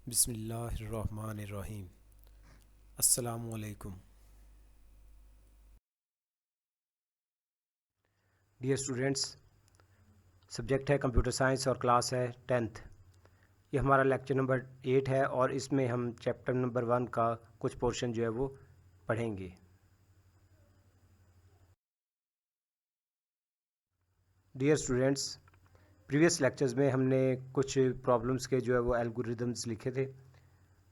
बिस्मिल्लाहिर्रहमानिर्रहीम। अस्सलामुअलैकुम। Dear students, subject है कंप्यूटर साइंस और क्लास है 10th। ये हमारा लेक्चर नंबर 8 है और इसमें हम चैप्टर नंबर 1 का कुछ पोर्शन जो है वो पढ़ेंगे। डियर स्टूडेंट्स, प्रीवियस लेक्चर्स में हमने कुछ प्रॉब्लम्स के जो है वो एल्गोरिदम्स लिखे थे।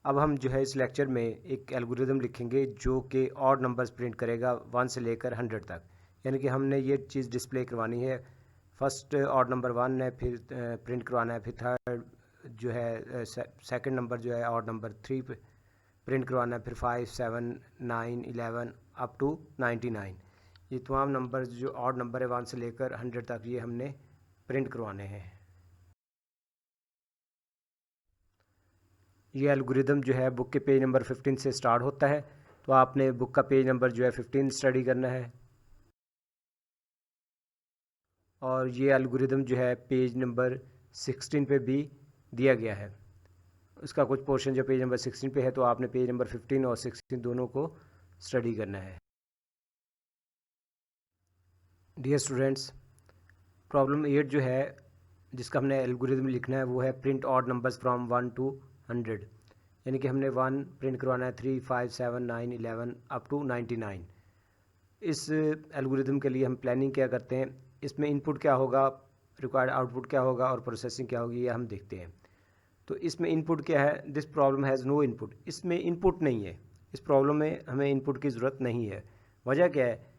अब हम जो है इस लेक्चर में एक एल्गोरिदम लिखेंगे जो कि ऑड नंबर्स प्रिंट करेगा 1 से लेकर 100 तक। यानी कि हमने ये चीज़ डिस्प्ले करवानी है। फर्स्ट ऑड नंबर 1 है, फिर प्रिंट करवाना है, फिर थर्ड जो है सेकंड नंबर जो है ऑड नंबर 3 प्रिंट करवाना है, फिर 5, 7, 9, 11 अप टू 99। ये तमाम नंबर जो ऑड नंबर है 1 से लेकर 100 तक ये हमने प्रिंट करवाने हैं। ये एल्गोरिदम जो है बुक के पेज नंबर 15 से स्टार्ट होता है, तो आपने बुक का पेज नंबर जो है 15 स्टडी करना है। और ये एल्गोरिदम जो है पेज नंबर 16 पे भी दिया गया है। उसका कुछ पोर्शन जो पेज नंबर 16 पे है, तो आपने पेज नंबर 15 और 16 दोनों को स्टडी करना है। डियर स्टूडेंट्स, प्रॉब्लम 8 जो है जिसका हमने एल्गोरिदम लिखना है वो है print odd numbers from 1 to 100। यानी कि हमने 1 प्रिंट करवाना है, 3, 5, 7, 9, 11 अप टू 99। इस एल्गोरिदम के लिए हम प्लानिंग क्या करते हैं, इसमें इनपुट क्या होगा, रिक्वायर्ड आउटपुट क्या होगा और प्रोसेसिंग क्या होगी, ये हम देखते हैं। तो इसमें इनपुट क्या है, this problem has no input. इसमें इनपुट नहीं है, इस प्रॉब्लम में हमें इनपुट की ज़रूरत नहीं है। वजह क्या है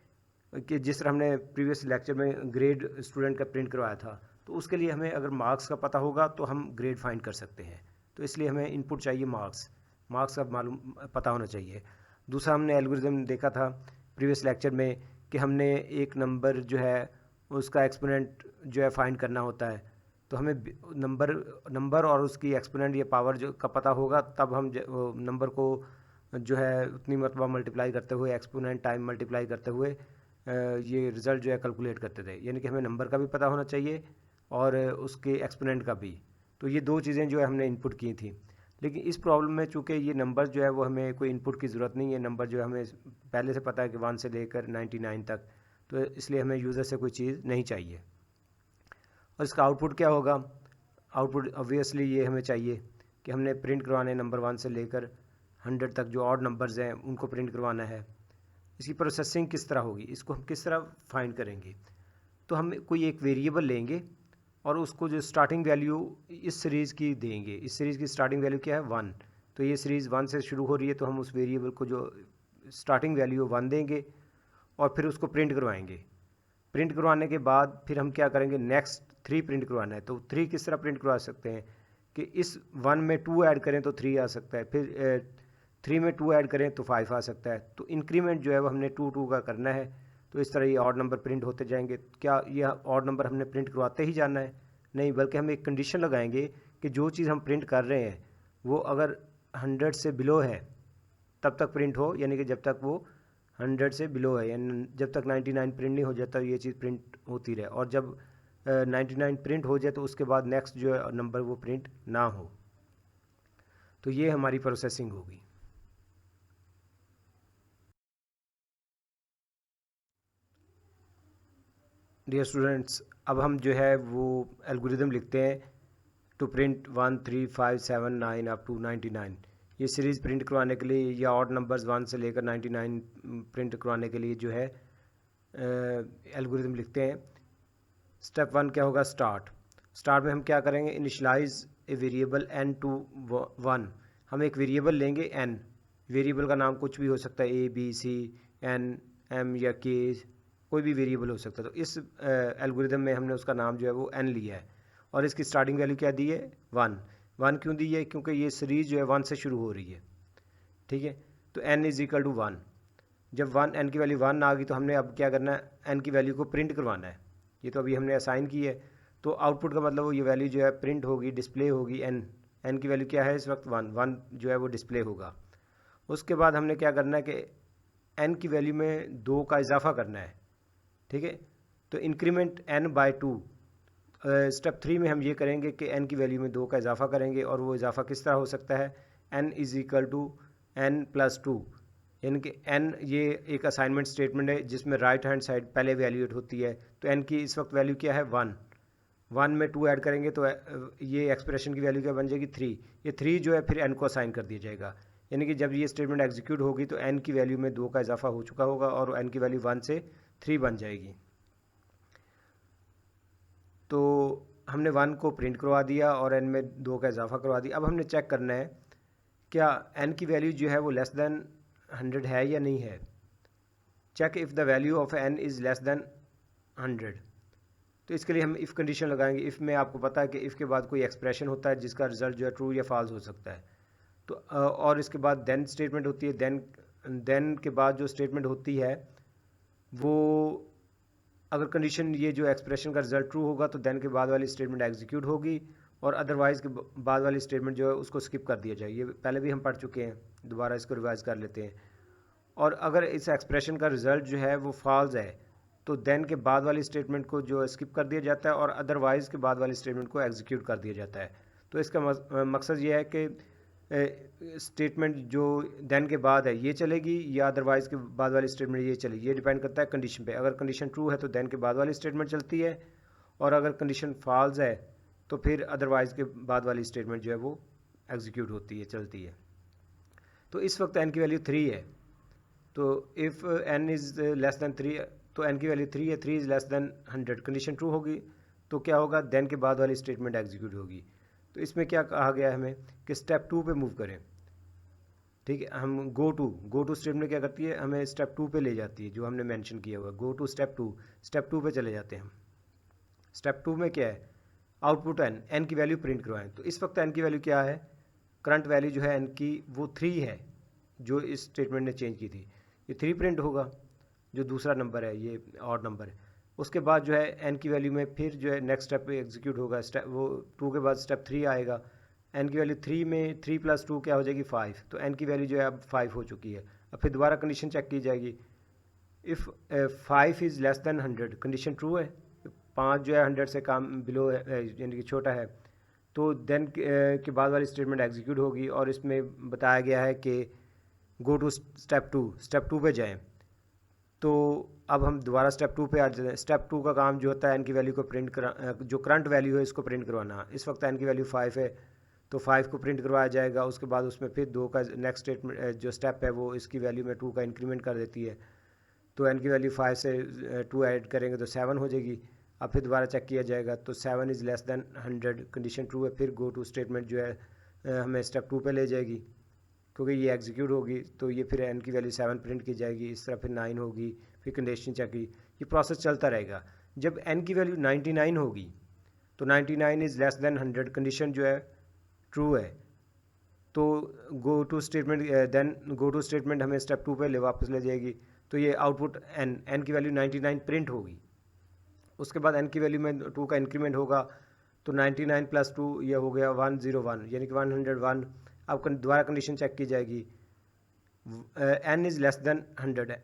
कि जिस तरह हमने प्रीवियस लेक्चर में ग्रेड स्टूडेंट का प्रिंट करवाया था, तो उसके लिए हमें अगर मार्क्स का पता होगा तो हम ग्रेड फाइंड कर सकते हैं। तो इसलिए हमें इनपुट चाहिए मार्क्स का मालूम पता होना चाहिए। दूसरा हमने एल्गोरिदम देखा था प्रीवियस लेक्चर में कि हमने एक नंबर जो है उसका एक्सपोनेंट जो है फाइंड करना होता है। तो हमें नंबर और उसकी एक्सपोनेंट या पावर जो का पता होगा, तब हम नंबर को जो है उतनी मरतबा मल्टीप्लाई करते हुए एक्सपोनेंट टाइम मल्टीप्लाई करते हुए ये रिज़ल्ट जो है कैलकुलेट करते थे। यानी कि हमें नंबर का भी पता होना चाहिए और उसके एक्सपोनेंट का भी। तो ये दो चीज़ें जो है हमने इनपुट की थी। लेकिन इस प्रॉब्लम में चूँकि ये नंबर जो है वो हमें कोई इनपुट की ज़रूरत नहीं है। नंबर जो है हमें पहले से पता है कि 1 से लेकर 99 तक, तो इसलिए हमें यूज़र से कोई चीज़ नहीं चाहिए। और इसका आउटपुट क्या होगा, आउटपुट ऑब्वियसली ये हमें चाहिए कि हमने प्रिंट करवाने नंबर 1 से लेकर 100 तक जो ऑड नंबर्स हैं उनको प्रिंट करवाना है। इसकी प्रोसेसिंग किस तरह होगी, इसको हम किस तरह फाइंड करेंगे। तो हम कोई एक वेरिएबल लेंगे और उसको जो स्टार्टिंग वैल्यू इस सीरीज़ की देंगे। इस सीरीज़ की स्टार्टिंग वैल्यू क्या है, 1। तो ये सीरीज़ 1 से शुरू हो रही है, तो हम उस वेरिएबल को जो स्टार्टिंग वैल्यू 1 देंगे और फिर उसको प्रिंट करवाएंगे। प्रिंट करवाने के बाद फिर हम क्या करेंगे, नेक्स्ट 3 प्रिंट करवाना है। तो 3 किस तरह प्रिंट करवा सकते हैं कि इस 1 में 2 ऐड करें तो 3 आ सकता है, फिर 3 में 2 ऐड करें तो 5 आ सकता है। तो इंक्रीमेंट जो है वो हमने 2 का करना है। तो इस तरह ये ऑड नंबर प्रिंट होते जाएंगे। क्या ये ऑड नंबर हमने प्रिंट करवाते ही जाना है? नहीं, बल्कि हम एक कंडीशन लगाएंगे कि जो चीज़ हम प्रिंट कर रहे हैं वो अगर 100 से बिलो है तब तक प्रिंट हो। यानी कि जब तक वो 100 से बिलो है, यानी जब तक 99 प्रिंट नहीं हो जाता ये चीज़ प्रिंट होती रहे। और जब 99 प्रिंट हो जाए तो उसके बाद नेक्स्ट जो है नंबर वो प्रिंट ना हो। तो ये हमारी प्रोसेसिंग होगी। डियर स्टूडेंट्स, अब हम जो है वो एल्गोरिदम लिखते हैं टू प्रिंट 1, 3, 5, 7, 9 अप टू 99। ये सीरीज़ प्रिंट करवाने के लिए या ऑड नंबर्स 1 से लेकर 99 प्रिंट करवाने के लिए जो है एल्गोरिदम लिखते हैं। स्टेप 1 क्या होगा, स्टार्ट में हम क्या करेंगे, initialise a variable n to 1। हम एक वेरिएबल लेंगे n। वेरिएबल का नाम कुछ भी हो सकता है, a, b, c, n, m या k, कोई भी वेरिएबल हो सकता है। तो इस एल्गोरिदम में हमने उसका नाम जो है वो n लिया है और इसकी स्टार्टिंग वैल्यू क्या दी है, 1 क्यों दी है, क्योंकि ये सीरीज़ जो है 1 से शुरू हो रही है। ठीक है, तो n इज़ इक्वल टू 1। जब n की वैल्यू 1 आ गई तो हमने अब क्या करना है, n की वैल्यू को प्रिंट करवाना है। ये तो अभी हमने असाइन की है। तो आउटपुट का मतलब वो ये वैल्यू जो है प्रिंट होगी, डिस्प्ले होगी। n की वैल्यू क्या है इस वक्त, 1 जो है वो डिस्प्ले होगा। उसके बाद हमने क्या करना है कि n की वैल्यू में 2 का इजाफा करना है। ठीक है, तो इंक्रीमेंट n बाय 2। स्टेप 3 में हम ये करेंगे कि n की वैल्यू में 2 का इजाफा करेंगे, और वो इजाफा किस तरह हो सकता है, n is equal to n plus 2, यानी कि n ये एक असाइनमेंट स्टेटमेंट है जिसमें राइट हैंड साइड पहले वैल्यूएट होती है। तो n की इस वक्त वैल्यू क्या है, 1 में 2 ऐड करेंगे तो ये एक्सप्रेशन की वैल्यू क्या बन जाएगी, 3। ये 3 जो है फिर n को असाइन कर दिया जाएगा, यानी कि जब ये स्टेटमेंट एग्जीक्यूट होगी तो n की वैल्यू में 2 का इजाफा हो चुका होगा और n की वैल्यू 1 से 3 बन जाएगी। तो हमने 1 को प्रिंट करवा दिया और n में 2 का इजाफा करवा दिया। अब हमने चेक करना है क्या n की वैल्यू जो है वो लेस दैन 100 है या नहीं है। Check if the value of n is less than 100। तो इसके लिए हम इफ़ कंडीशन लगाएंगे। इफ़ में आपको पता है कि इफ़ के बाद कोई एक्सप्रेशन होता है जिसका रिजल्ट जो है ट्रू या फॉल्स हो सकता है। तो और इसके बाद देन स्टेटमेंट होती है। देन के बाद जो स्टेटमेंट होती है वो, अगर कंडीशन ये जो एक्सप्रेशन का रिजल्ट ट्रू होगा तो देन के बाद वाली स्टेटमेंट एग्जीक्यूट होगी, और अदरवाइज़ के बाद वाली स्टेटमेंट जो है उसको स्किप कर दिया जाए। ये पहले भी हम पढ़ चुके हैं, दोबारा इसको रिवाइज कर लेते हैं। और अगर इस एक्सप्रेशन का रिजल्ट जो है वो फॉल्स है तो देन के बाद वाली स्टेटमेंट को जो स्किप कर दिया जाता है और अदरवाइज़ के बाद वाली स्टेटमेंट को एग्जीक्यूट कर दिया जाता है। तो इसका मकसद ये है कि स्टेटमेंट जो देन के बाद है ये चलेगी या अदरवाइज़ के बाद वाली स्टेटमेंट ये चलेगी, ये डिपेंड करता है कंडीशन पे। अगर कंडीशन ट्रू है तो देन के बाद वाली स्टेटमेंट चलती है, और अगर कंडीशन फॉल्स है तो फिर अदरवाइज़ के बाद वाली स्टेटमेंट जो है वो एग्जीक्यूट होती है, चलती है। तो इस वक्त n की वैल्यू 3 है, तो if n is less then 3, तो n की वैल्यू 3 है, 3 is less than 100, condition true होगी तो क्या होगा, देन के बाद वाली स्टेटमेंट एग्जीक्यूट होगी। तो इसमें क्या कहा गया है हमें कि स्टेप 2 पे मूव करें। ठीक है, हम गो टू स्टेटमेंट क्या करती है, हमें स्टेप 2 पे ले जाती है, जो हमने मेंशन किया हुआ गो टू स्टेप 2 पे चले जाते हैं हम। स्टेप 2 में क्या है, आउटपुट n की वैल्यू प्रिंट करवाएं। तो इस वक्त n की वैल्यू क्या है, करंट वैल्यू जो है n की वो 3 है, जो इस स्टेटमेंट ने चेंज की थी। ये 3 प्रिंट होगा, जो दूसरा नंबर है, ये ऑड नंबर है। उसके बाद जो है n की वैल्यू में फिर जो है नेक्स्ट स्टेप एग्जीक्यूट होगा, स्टेप वो 2 के बाद स्टेप 3 आएगा। n की वैल्यू 3 में 3 प्लस 2 क्या हो जाएगी, 5। तो n की वैल्यू जो है अब 5 हो चुकी है। अब फिर दोबारा कंडीशन चेक की जाएगी। If 5 is less than 100, condition true है, 5 जो है 100 से कम बिलो है, यानी कि छोटा है, तो देन के बाद वाली स्टेटमेंट एग्जीक्यूट होगी। और इसमें बताया गया है कि गो टू स्टेप 2 पे जाएं। तो अब हम दोबारा स्टेप 2 पे आ जाते हैं। स्टेप 2 का काम जो होता है n की वैल्यू को प्रिंट करा, जो करंट वैल्यू है इसको प्रिंट करवाना। इस वक्त n की वैल्यू 5 है तो 5 को प्रिंट करवाया जाएगा। उसके बाद उसमें फिर 2 का नेक्स्ट स्टेटमेंट जो स्टेप है वो इसकी वैल्यू में 2 का इंक्रीमेंट कर देती है। तो n की वैल्यू 5 से 2 ऐड करेंगे तो 7 हो जाएगी। अब फिर दोबारा चेक किया जाएगा तो 7 is less than 100, condition true है। फिर गो टू स्टेटमेंट जो है हमें स्टेप 2 पे ले जाएगी, क्योंकि ये एग्जीक्यूट होगी तो ये फिर n की वैल्यू 7 प्रिंट की जाएगी। इस तरह फिर 9 होगी, फिर कंडीशन चेक की, ये प्रोसेस चलता रहेगा। जब n की वैल्यू 99 होगी तो 99 इज़ लेस दैन 100, कंडीशन जो है ट्रू है। तो गो टू स्टेटमेंट हमें स्टेप 2 पे वापस ले जाएगी। तो ये आउटपुट n की वैल्यू 99 प्रिंट होगी। उसके बाद n की वैल्यू में 2 का इंक्रीमेंट होगा, तो 99 प्लस 2 ये हो गया 101, यानी कि 101। अब दोबारा कंडीशन चेक की जाएगी, n इज़ लेस दैन 100 है,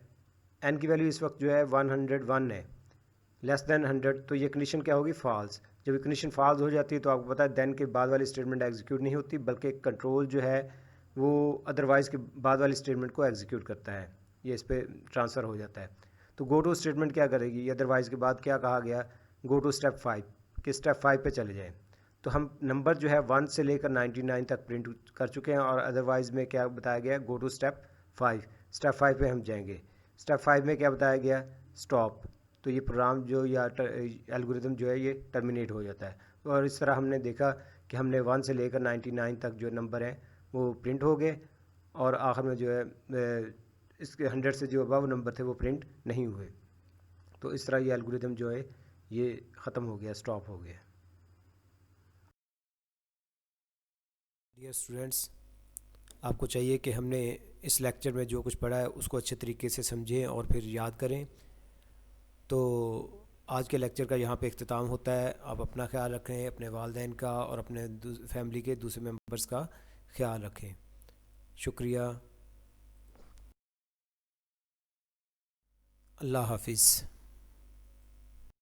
n की वैल्यू इस वक्त जो है 101 है, लेस दैन 100, तो ये कंडीशन क्या होगी, फॉल्स। जब ये कंडीशन फॉल्स हो जाती है तो आपको पता है देन के बाद वाली स्टेटमेंट एग्जीक्यूट नहीं होती, बल्कि कंट्रोल जो है वो अदरवाइज़ के बाद वाली स्टेटमेंट को एग्जीक्यूट करता है, ये इस पर ट्रांसफ़र हो जाता है। तो गो टू स्टेटमेंट क्या करेगी, अदरवाइज़ के बाद क्या कहा गया, गो टू स्टेप 5, कि स्टेप 5 पे चले जाएँ। तो हम नंबर जो है 1 से लेकर 99 तक प्रिंट कर चुके हैं, और अदरवाइज़ में क्या बताया गया, गो टू स्टेप 5। स्टेप 5 पे हम जाएंगे। स्टेप 5 में क्या बताया गया, स्टॉप। तो ये प्रोग्राम जो या एल्गोरिदम जो है ये टर्मिनेट हो जाता है। और इस तरह हमने देखा कि हमने 1 से लेकर 99 तक जो नंबर हैं वो प्रिंट हो गए, और आखिर में जो है इसके 100 से जो अबव नंबर थे वो प्रिंट नहीं हुए। तो इस तरह ये एल्गोरिदम जो है ये ख़त्म हो गया, स्टॉप हो गया। डियर स्टूडेंट्स, आपको चाहिए कि हमने इस लेक्चर में जो कुछ पढ़ा है उसको अच्छे तरीके से समझें और फिर याद करें। तो आज के लेक्चर का यहाँ पे इख्तिताम होता है। आप अपना ख्याल रखें, अपने वालिदैन का और अपने फैमिली के दूसरे मेंबर्स का ख्याल रखें। शुक्रिया। अल्लाह हाफिज़।